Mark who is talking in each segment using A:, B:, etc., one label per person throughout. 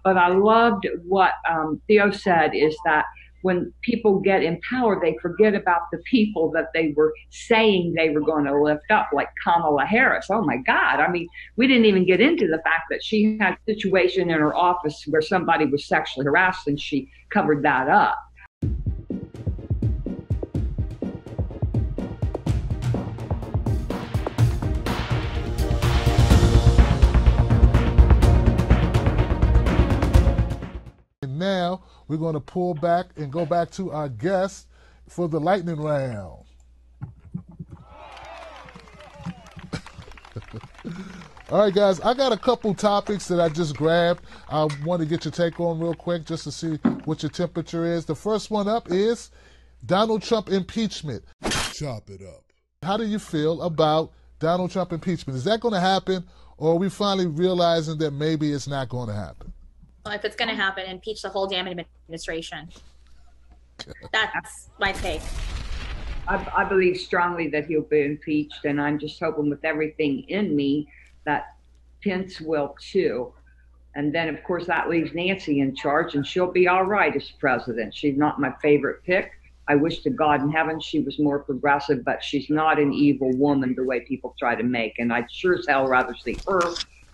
A: But I loved what Theo said is that when people get in power, they forget about the people that they were saying they were going to lift up, like Kamala Harris. Oh my God. I mean, we didn't even get into the fact that she had a situation in her office where somebody was sexually harassed, and she covered that up.
B: Now we're going to pull back and go back to our guest for the lightning round. All right, guys, I got a couple topics that I just grabbed. I want to get your take on real quick just to see what your temperature is. The first one up is Donald Trump impeachment. Chop it up. How do you feel about Donald Trump impeachment? Is that going to happen, or are we finally realizing that maybe it's not going to happen?
C: Well, if it's going to happen, impeach the whole damn administration. That's my take.
A: I believe strongly that he'll be impeached, and I'm just hoping with everything in me that Pence will too. And then, of course, that leaves Nancy in charge, and she'll be all right as president. She's not my favorite pick. I wish to God in heaven she was more progressive, but she's not an evil woman the way people try to make. And I'd sure as hell rather see her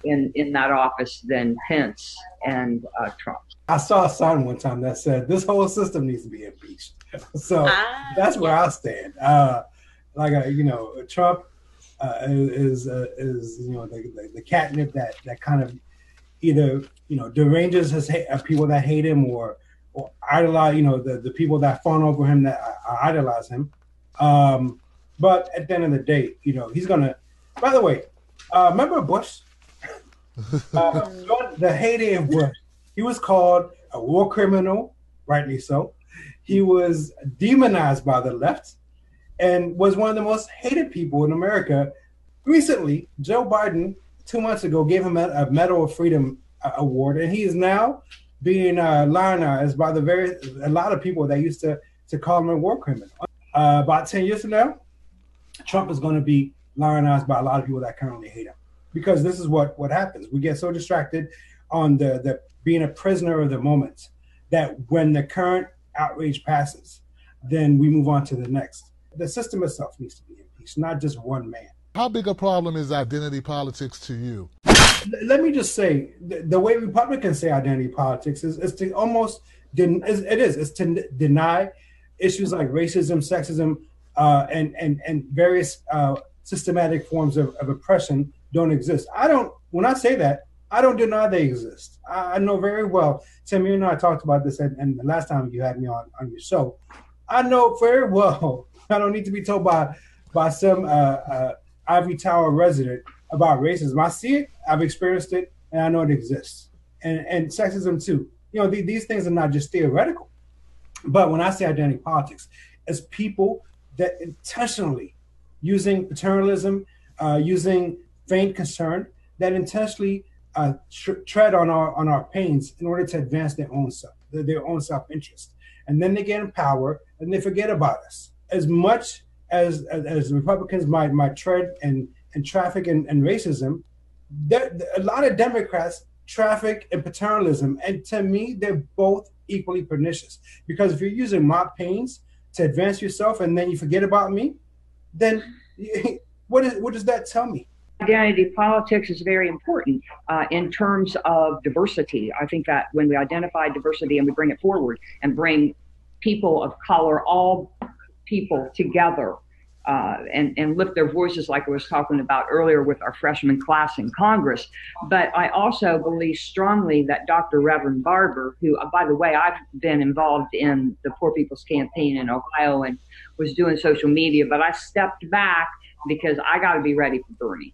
A: in that office than Pence and Trump.
D: I saw a sign one time that said this whole system needs to be impeached. So that's where I stand. Trump is the catnip that kind of either deranges people that hate him or idolize the people that fawn over him that idolize him. But at the end of the day, he's gonna. By the way, remember Bush? The heyday of Bush, he was called a war criminal, rightly so. He was demonized by the left and was one of the most hated people in America. Recently, Joe Biden, 2 months ago, gave him a Medal of Freedom award, and he is now being lionized by a lot of people that used to call him a war criminal. About 10 years from now, Trump is going to be lionized by a lot of people that currently hate him. Because this is what happens. We get so distracted on the being a prisoner of the moment that when the current outrage passes, then we move on to the next. The system itself needs to be impeached, not just one man.
B: How big a problem is identity politics to you?
D: Let me just say, the way Republicans say identity politics is to almost, it's to deny issues like racism, sexism, and various systematic forms of oppression don't exist. When I say that, I don't deny they exist. I know very well, Tim, you and I talked about this and the last time you had me on your show. I know very well, I don't need to be told by some Ivory Tower resident about racism. I see it, I've experienced it, and I know it exists. And sexism too. These things are not just theoretical. But when I say identity politics, it's people that intentionally using paternalism, using faint concern, that intentionally tread on our pains in order to advance their own self-interest. And then they get in power and they forget about us. As much as Republicans might tread and traffic and racism, a lot of Democrats traffic in paternalism. And to me, they're both equally pernicious. Because if you're using my pains to advance yourself and then you forget about me, then what does that tell me?
A: Identity politics is very important in terms of diversity. I think that when we identify diversity and we bring it forward and bring people of color, all people together and lift their voices like I was talking about earlier with our freshman class in Congress. But I also believe strongly that Dr. Reverend Barber, who, by the way, I've been involved in the Poor People's Campaign in Ohio and was doing social media, but I stepped back because I got to be ready for Bernie.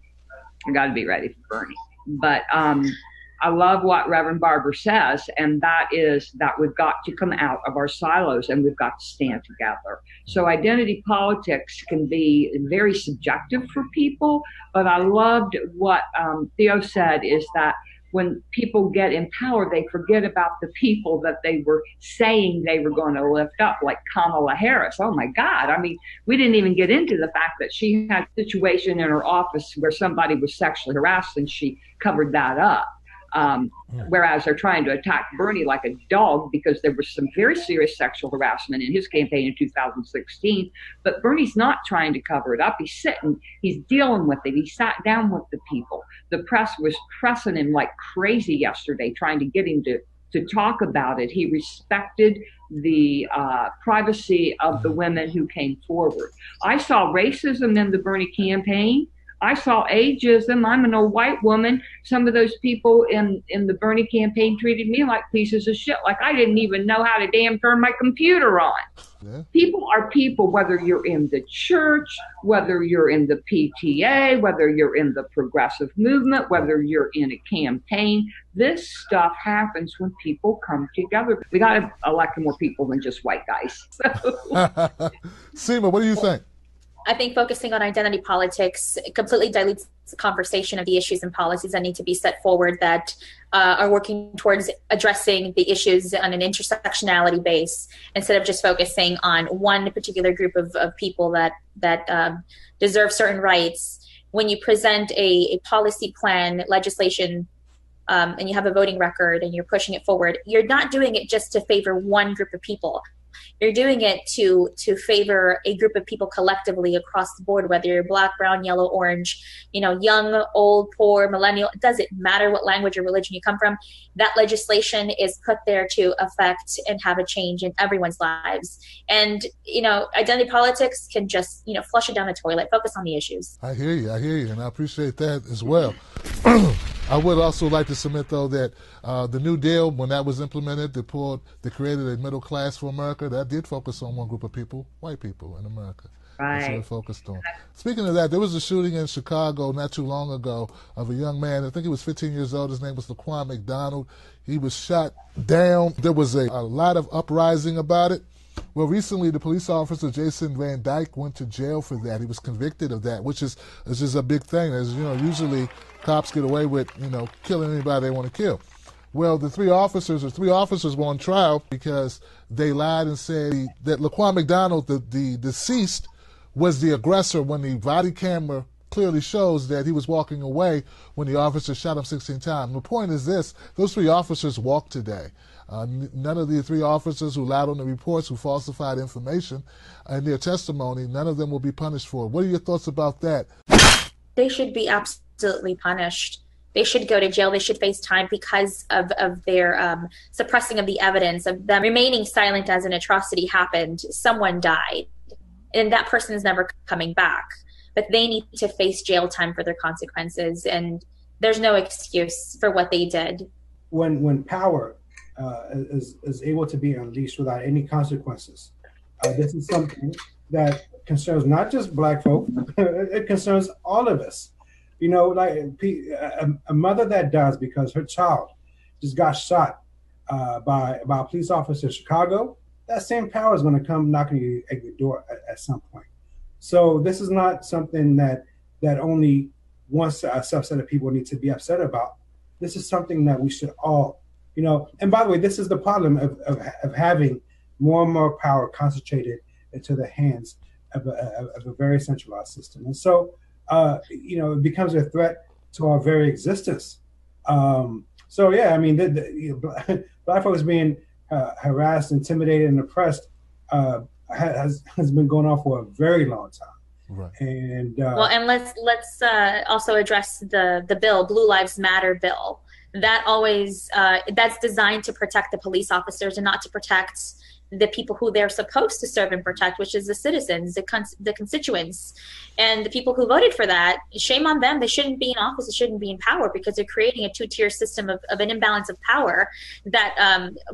A: But I love what Reverend Barber says, and that is that we've got to come out of our silos and we've got to stand together. So identity politics can be very subjective for people, but I loved what Theo said is that when people get in power, they forget about the people that they were saying they were going to lift up, like Kamala Harris. Oh my God. I mean, we didn't even get into the fact that she had a situation in her office where somebody was sexually harassed, and she covered that up. Whereas they're trying to attack Bernie like a dog because there was some very serious sexual harassment in his campaign in 2016. But Bernie's not trying to cover it up. He's sitting, he's dealing with it. He sat down with the people. The press was pressing him like crazy yesterday, trying to get him to talk about it. He respected the privacy of the women who came forward. I saw racism in the Bernie campaign. I saw ageism. I'm an old white woman. Some of those people in the Bernie campaign treated me like pieces of shit, like I didn't even know how to damn turn my computer on. Yeah. People are people, whether you're in the church, whether you're in the PTA, whether you're in the progressive movement, whether you're in a campaign. This stuff happens when people come together. We got to elect more people than just white guys. So.
B: Seema, what do you think?
C: I think focusing on identity politics completely dilutes the conversation of the issues and policies that need to be set forward that are working towards addressing the issues on an intersectionality base instead of just focusing on one particular group of people that deserve certain rights. When you present a policy plan, legislation, and you have a voting record and you're pushing it forward, you're not doing it just to favor one group of people. You're doing it to favor a group of people collectively across the board, whether you're black, brown, yellow, orange, young, old, poor, millennial. It doesn't matter what language or religion you come from. That legislation is put there to affect and have a change in everyone's lives. And, identity politics can just, flush it down the toilet, focus on the issues.
B: I hear you, and I appreciate that as well. I would also like to submit, though, that the New Deal, when that was implemented, they created a middle class for America. That did focus on one group of people, white people in America.
A: Right.
B: That's what it focused on. Speaking of that, there was a shooting in Chicago not too long ago of a young man. I think he was 15 years old. His name was Laquan McDonald. He was shot down. There was a lot of uprising about it. Well, recently, the police officer, Jason Van Dyke, went to jail for that. He was convicted of that, which is a big thing. As usually cops get away with, killing anybody they want to kill. Well, the three officers were on trial because they lied and said that Laquan McDonald, the deceased, was the aggressor when the body camera clearly shows that he was walking away when the officer shot him 16 times. The point is this: those three officers walked today. None of the three officers who lied on the reports, who falsified information in their testimony, none of them will be punished for it. What are your thoughts about that?
C: They should be absolutely punished. They should go to jail. They should face time because of their suppressing of the evidence, of them remaining silent as an atrocity happened. Someone died, and that person is never coming back. But they need to face jail time for their consequences, and there's no excuse for what they did.
D: When power is able to be unleashed without any consequences, this is something that concerns not just Black folk, it concerns all of us. Like a mother that dies because her child just got shot by a police officer in Chicago, that same power is going to come knocking at your door at some point. So this is not something that only one subset of people need to be upset about. This is something that we should all, and by the way, this is the problem of having more and more power concentrated into the hands of a very centralized system. And so, it becomes a threat to our very existence. Black folks being harassed, intimidated, and oppressed has been going on for a very long time.
B: Right.
C: And let's also address the bill, Blue Lives Matter bill. That always that's designed to protect the police officers and not to protect the people who they're supposed to serve and protect, which is the citizens, the constituents, and the people who voted for that. Shame on them. They shouldn't be in office. They shouldn't be in power because they're creating a two-tier system of an imbalance of power that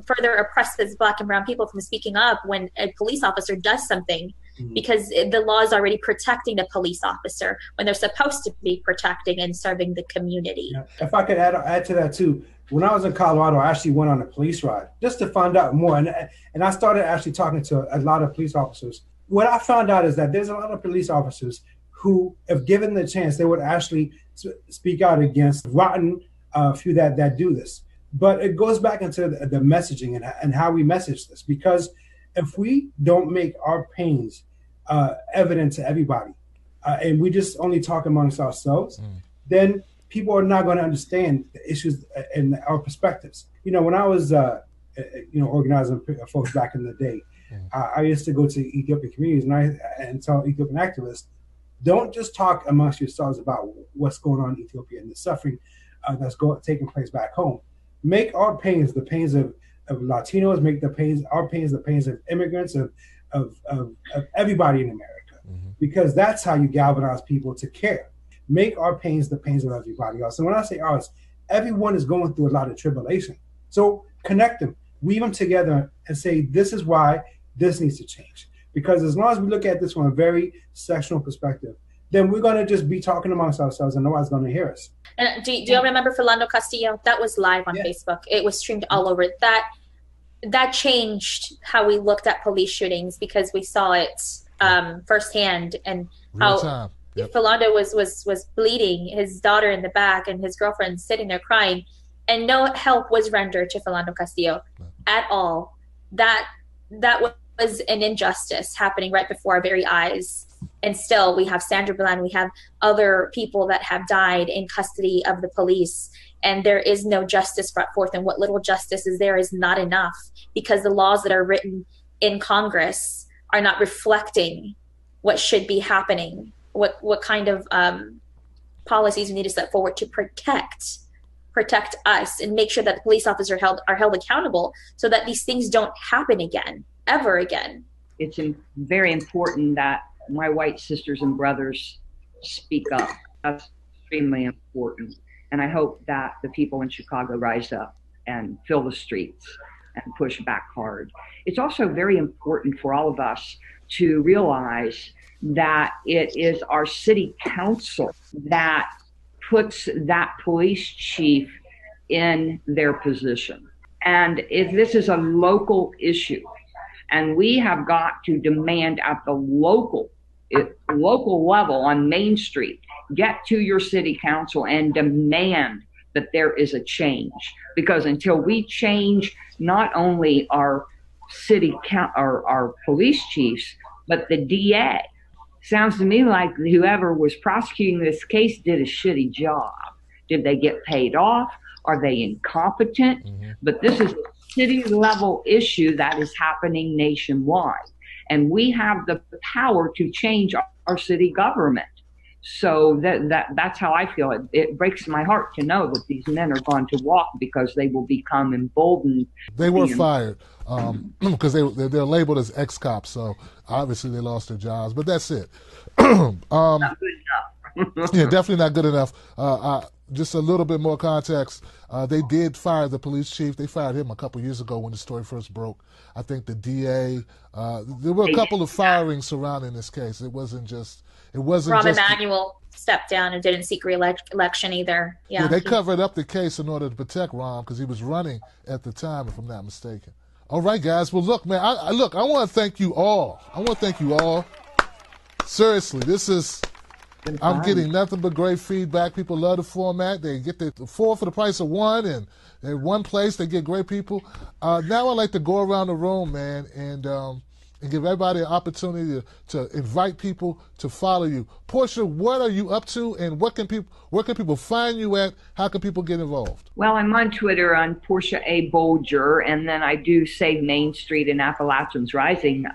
C: further oppresses Black and brown people from speaking up when a police officer does something, because the law is already protecting the police officer when they're supposed to be protecting and serving the community.
D: Yeah. If I could add to that too, when I was in Colorado, I actually went on a police ride just to find out more. And I started actually talking to a lot of police officers. What I found out is that there's a lot of police officers who, if given the chance, they would actually speak out against rotten few that do this. But it goes back into the messaging and how we message this. Because if we don't make our pains evident to everybody, and we just only talk amongst ourselves, then people are not going to understand the issues and our perspectives. You know, when I was, organizing folks back in the day, I used to go to Ethiopian communities and tell Ethiopian activists, don't just talk amongst yourselves about what's going on in Ethiopia and the suffering that's taking place back home. Make our pains the pains of Latinos, make our pains the pains of immigrants, of everybody in America, because that's how you galvanize people to care. Make our pains the pains of everybody else. And when I say ours, everyone is going through a lot of tribulation. So connect them, weave them together, and say, this is why this needs to change. Because as long as we look at this from a very sectional perspective, then we're going to just be talking amongst ourselves and nobody's going to hear us.
C: And do you remember Philando Castillo? That was live on Facebook. It was streamed all over. That changed how we looked at police shootings, because we saw it firsthand, and how Philando was bleeding, his daughter in the back and his girlfriend sitting there crying, and no help was rendered to Philando Castillo at all. That was an injustice happening right before our very eyes. And still, we have Sandra Bland, we have other people that have died in custody of the police, and there is no justice brought forth. And what little justice is there is not enough, because the laws that are written in Congress are not reflecting what should be happening, what kind of policies we need to set forward to protect us and make sure that the police officers are held accountable, so that these things don't happen again, ever again.
A: It's very important that my white sisters and brothers speak up. That's extremely important. And I hope that the people in Chicago rise up and fill the streets and push back hard. It's also very important for all of us to realize that it is our city council that puts that police chief in their position. And if this is a local issue, and we have got to demand at the local level on Main Street, get to your city council and demand that there is a change. Because until we change not only our our police chiefs, but the DA, sounds to me like whoever was prosecuting this case did a shitty job. Did they get paid off? Are they incompetent? But this is a city level issue that is happening nationwide. And we have the power to change our city government. So that's how I feel. It breaks my heart to know that these men are going to walk, because they will become emboldened.
B: They were fired because they're labeled as ex-cops. So obviously they lost their jobs, but that's it.
A: Not good enough.
B: Yeah, definitely not good enough. Just a little bit more context. They did fire the police chief. They fired him a couple years ago when the story first broke. I think the DA, there were a couple of firings surrounding this case. It wasn't just...
C: Rahm Emanuel stepped down and didn't seek re-election either. Yeah,
B: they covered up the case in order to protect Rahm, because he was running at the time, if I'm not mistaken. All right, guys. Well, look, man. I want to thank you all. Seriously, this is... I'm getting nothing but great feedback. People love the format. They get the 4 for the price of 1, and in one place they get great people. Now I'd like to go around the room, man, and give everybody an opportunity to invite people to follow you. Portia, what are you up to, and where can people find you at? How can people get involved?
A: Well, I'm on Twitter on Portia A. Bolger, and then I do Save Main Street and Appalachians Rising.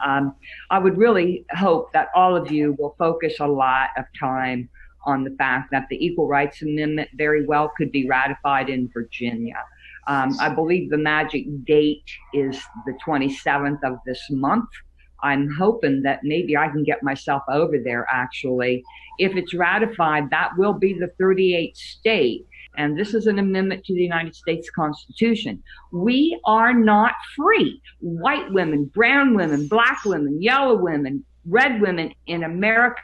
A: I would really hope that all of you will focus a lot of time on the fact that the Equal Rights Amendment very well could be ratified in Virginia. I believe the magic date is the 27th of this month. I'm hoping that maybe I can get myself over there, actually. If it's ratified, that will be the 38th state. And this is an amendment to the United States Constitution. We are not free. White women, brown women, black women, yellow women, red women in America,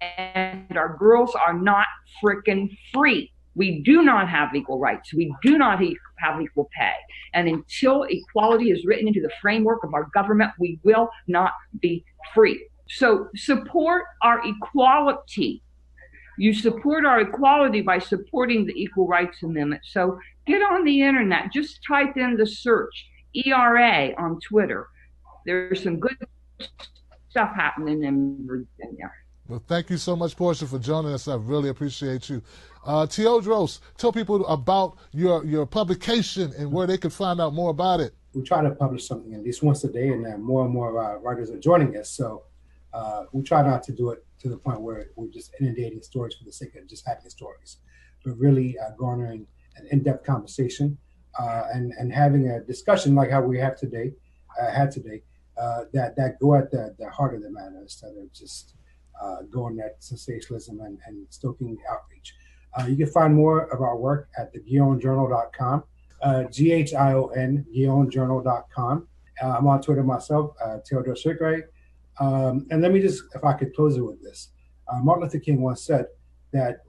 A: and our girls are not frickin' free. We do not have equal rights. We do not have equal pay. And until equality is written into the framework of our government, we will not be free. So support our equality. You support our equality by supporting the Equal Rights Amendment. So get on the internet. Just type in the search ERA on Twitter. There's some good stuff happening in Virginia.
B: Well, thank you so much, Portia, for joining us. I really appreciate you. Teodros, tell people about your publication and where they can find out more about it.
D: We try to publish something at least once a day, and then more and more writers are joining us. So we try not to do it to the point where we're just inundating stories for the sake of just having stories, but really garnering an in-depth conversation and having a discussion like how we have today, that go at the heart of the matter instead of just going at sensationalism and stoking outreach. You can find more of our work at theguillonjournal.com, GHION, guillonjournal.com. I'm on Twitter myself, Teodoro Shikre. And let me just, if I could close it with this. Martin Luther King once said that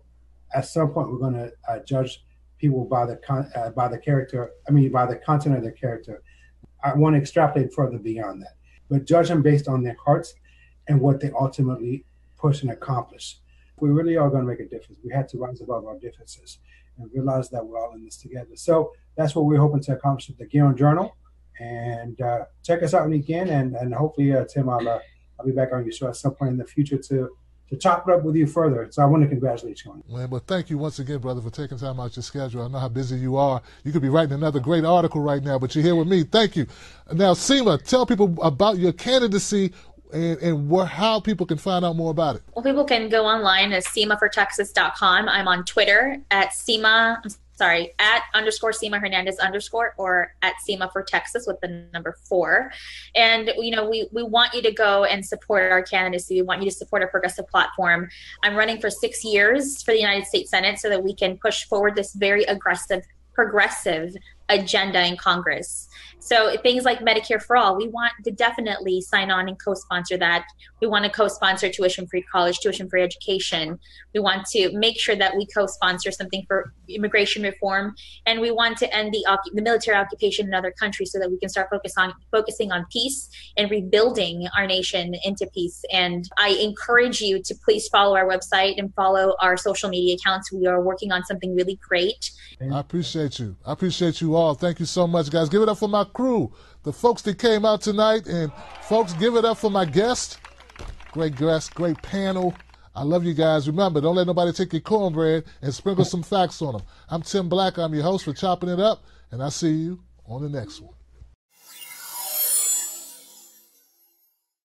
D: at some point we're going to judge people by the content of their character. I want to extrapolate further beyond that, but judge them based on their hearts and what they ultimately push and accomplish. We really are going to make a difference. We have to rise above our differences and realize that we're all in this together. So that's what we're hoping to accomplish with the Guillon Journal. And check us out when you can. And hopefully, Tim, I'll be back on your show at some point in the future to chop it up with you further. So I want to congratulate you on it.
B: Well, thank you once again, brother, for taking time out your schedule. I know how busy you are. You could be writing another great article right now, but you're here with me. Thank you. Now, Seema, tell people about your candidacy and how people can find out more about it.
C: Well, people can go online at SEMAforTexas.com. I'm on Twitter at @_Seema Hernandez_ or at SEMA for Texas with the number 4. And, we want you to go and support our candidacy. We want you to support our progressive platform. I'm running for 6 years for the United States Senate so that we can push forward this very aggressive, progressive agenda in Congress. So things like Medicare for all, we want to definitely sign on and co-sponsor that. We want to co-sponsor tuition-free college, tuition-free education. We want to make sure that we co-sponsor something for immigration reform, and we want to end the military occupation in other countries so that we can start focusing on peace and rebuilding our nation into peace. And I encourage you to please follow our website and follow our social media accounts. We are working on something really great.
B: I appreciate you. I appreciate you all. Thank you so much, guys. Give it up for my crew, the folks that came out tonight, and folks, give it up for my guest. Great guest, great panel. I love you guys. Remember, don't let nobody take your cornbread, and sprinkle some facts on them. I'm Tim Black. I'm your host for Chopping It Up, and I'll see you on the next one.